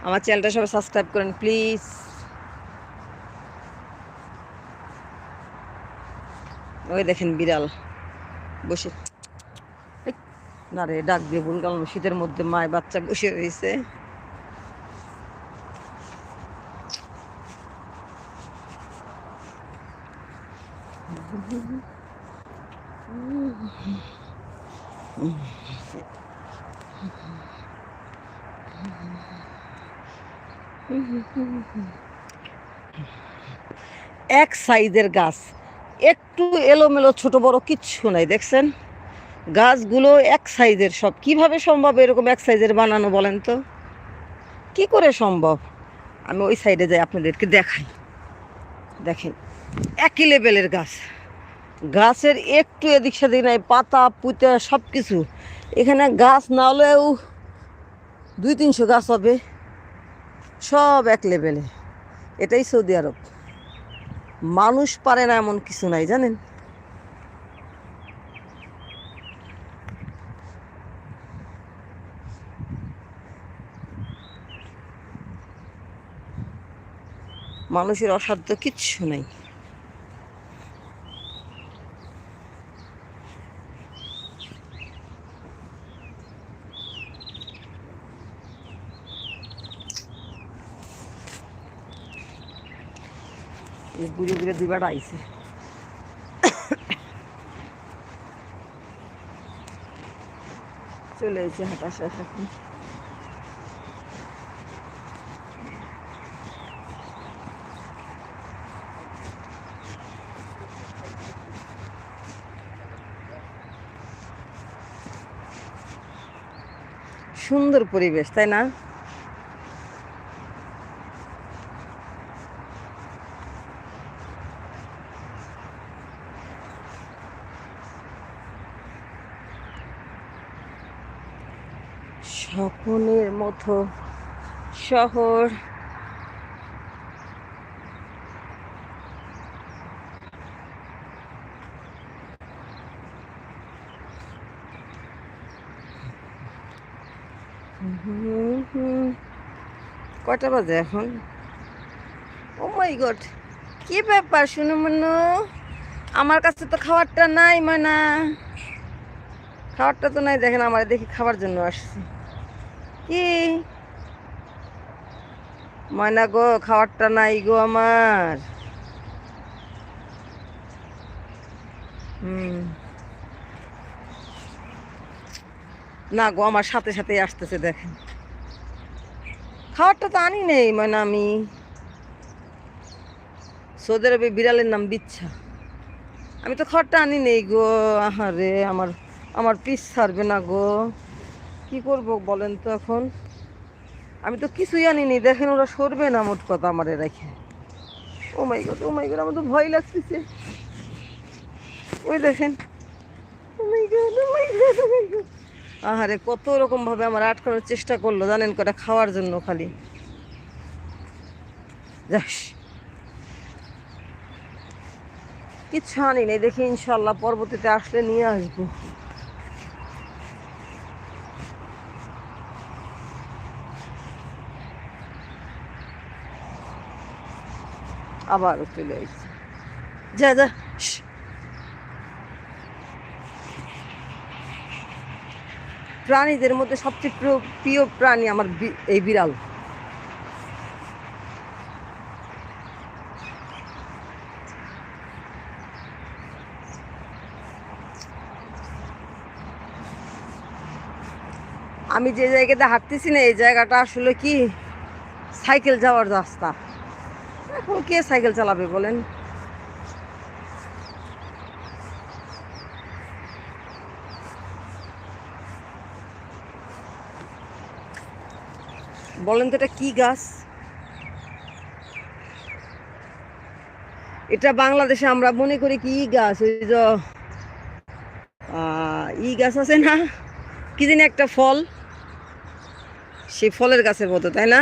আমার চ্যানেলটা সবাই সাবস্ক্রাইব করেন প্লিজ। ওই দেখেন বিড়াল বসে, না রে ডাক দিয়ে ভুল গেলাম, শীতের মধ্যে মায় বাচ্চা বসে রয়েছে। এক সাইজের গাছ, একটু এলোমেলো ছোট বড় কিচ্ছু নাই, দেখছেন গাছগুলো এক সাইজের সব। কিভাবে সম্ভব এরকম এক সাইজের বানানো বলেন তো, কি করে সম্ভব? আমি ওই সাইডে যাই আপনাদেরকে দেখাই। দেখেন একই লেভেলের গাছ, গাছের একটু এদিক সেদিক নাই, পাতা পুঁতা সব কিছু। এখানে গাছ না হলেও 200-300 গাছ হবে, সব এক লেভেলে। এটাই সৌদি আরব। মানুষ পারে না এমন কিছু নাই, জানেন। মানুষের অসাধ্য কিচ্ছু নাই। ঘুরে ঘুরে দুবার আইছে। চলে এসেছে হাঁটা শেষ এখন। সুন্দর পরিবেশ, তাই না? স্বপ্নের মতো শহর, কয়টা বাজে এখন? ও মাই গড, কি ব্যাপার শুনো মনু, আমার কাছে তো খাবারটা নাই। ময়না খাবারটা তো নাই, দেখেন আমার দেখি খাবার জন্য আসছে। কি ময়না গো, খাবারটা নাই গো আমার। না গো, আমার সাথে সাথে আসতেছে, দেখেন খাবারটা তো আনি নেই। ময়না আমি সৌদি আরবে বিড়ালের নাম বিচ্ছা, আমি তো খাবারটা আনি নেই গো। আহারে, আমার আমার পিস ছাড়বে না গো, কি করব বলেন তো এখন? আমি তো কিছুই আনিনি, দেখেন ওরা সরবে না মোট কথা আমারে রেখে। ও মাই গড, ও মাই গড, আমার তো ভয় লাগতেছে। ওই দেখেন, ও মাই গড, ও মাই গড, ও মাই গড। আহারে, কত রকম ভাবে আমার আটকানোর চেষ্টা করলো জানেন, কটা খাওয়ার জন্য খালি। যাস, কিচ্ছু আনি নেই, দেখি ইনশাল্লাহ পরবর্তীতে আসলে নিয়ে আসবো। আবারও চলে আসছে। যা যা, প্রাণীদের মধ্যে সবচেয়ে প্রিয় প্রাণী আমার এই বিড়াল। আমি যে জায়গাতে হাঁটতেছি না, এই জায়গাটা আসলে কি সাইকেল যাওয়ার রাস্তা। এখন কে সাইকেল চালাবে বলেন? বলেন তো এটা কি গাছ? এটা বাংলাদেশে আমরা মনে করি কি গাছ, ওই যে গাছ আছে না, কি জানি একটা ফল, সেই ফলের গাছের মতো, তাই না?